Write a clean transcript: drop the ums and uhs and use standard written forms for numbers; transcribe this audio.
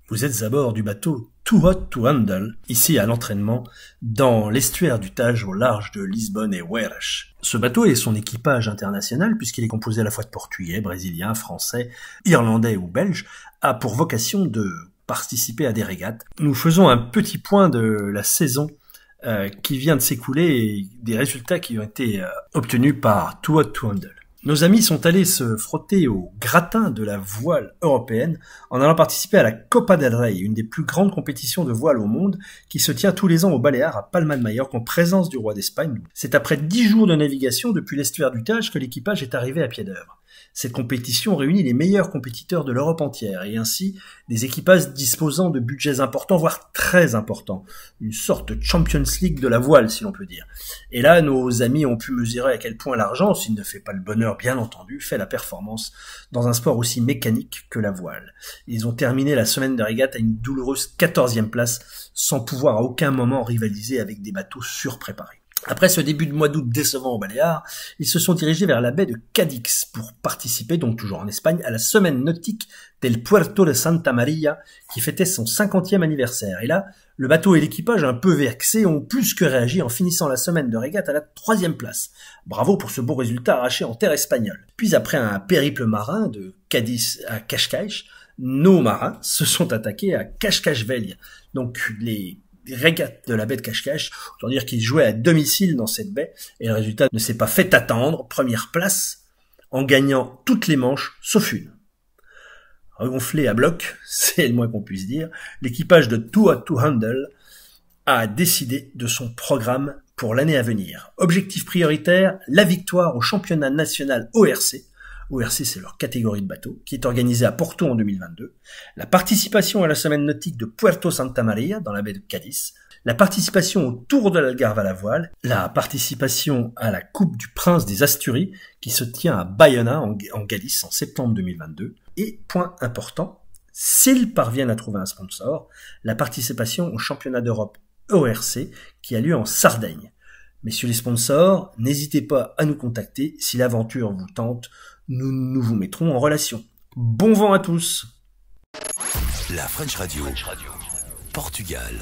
Vous êtes à bord du bateau Too Hot to Handle, ici à l'entraînement, dans l'estuaire du Tage au large de Lisbonne et Oeiras. Ce bateau et son équipage international, puisqu'il est composé à la fois de Portugais, Brésiliens, Français, Irlandais ou Belges, a pour vocation de participer à des régates. Nous faisons un petit point de la saison qui vient de s'écouler et des résultats qui ont été obtenus par Too Hot to Handle. Nos amis sont allés se frotter au gratin de la voile européenne en allant participer à la Copa del Rey, une des plus grandes compétitions de voile au monde qui se tient tous les ans aux Baléares à Palma de Majorque en présence du roi d'Espagne. C'est après 10 jours de navigation depuis l'estuaire du Tage que l'équipage est arrivé à pied d'œuvre. Cette compétition réunit les meilleurs compétiteurs de l'Europe entière et ainsi des équipages disposant de budgets importants, voire très importants. Une sorte de Champions League de la voile, si l'on peut dire. Et là, nos amis ont pu mesurer à quel point l'argent, s'il ne fait pas le bonheur bien entendu, fait la performance dans un sport aussi mécanique que la voile. Ils ont terminé la semaine de régate à une douloureuse 14e place, sans pouvoir à aucun moment rivaliser avec des bateaux surpréparés. Après ce début de mois d'août décevant aux Baléares, ils se sont dirigés vers la baie de Cadix pour participer, donc toujours en Espagne, à la semaine nautique del Puerto de Santa Maria qui fêtait son 50e anniversaire. Et là, le bateau et l'équipage un peu vexés ont plus que réagi en finissant la semaine de régate à la 3e place. Bravo pour ce beau résultat arraché en terre espagnole. Puis après un périple marin de Cadix à Cascais, nos marins se sont attaqués à Cascais-Velha. Donc les régates de la baie de Cascais, autant dire qu'ils jouaient à domicile dans cette baie, et le résultat ne s'est pas fait attendre, première place, en gagnant toutes les manches, sauf une. Regonflé à bloc, c'est le moins qu'on puisse dire, l'équipage de Too Hot to Handle a décidé de son programme pour l'année à venir. Objectif prioritaire, la victoire au championnat national ORC. ORC, c'est leur catégorie de bateau, qui est organisée à Porto en 2022, la participation à la semaine nautique de Puerto Santa Maria, dans la baie de Cadiz, la participation au Tour de l'Algarve à la voile, la participation à la Coupe du Prince des Asturies, qui se tient à Bayona, en Galice, en septembre 2022, et, point important, s'ils parviennent à trouver un sponsor, la participation au championnat d'Europe ORC, qui a lieu en Sardaigne. Messieurs les sponsors, n'hésitez pas à nous contacter si l'aventure vous tente. Nous vous mettrons en relation. Bon vent à tous. La French Radio. Portugal.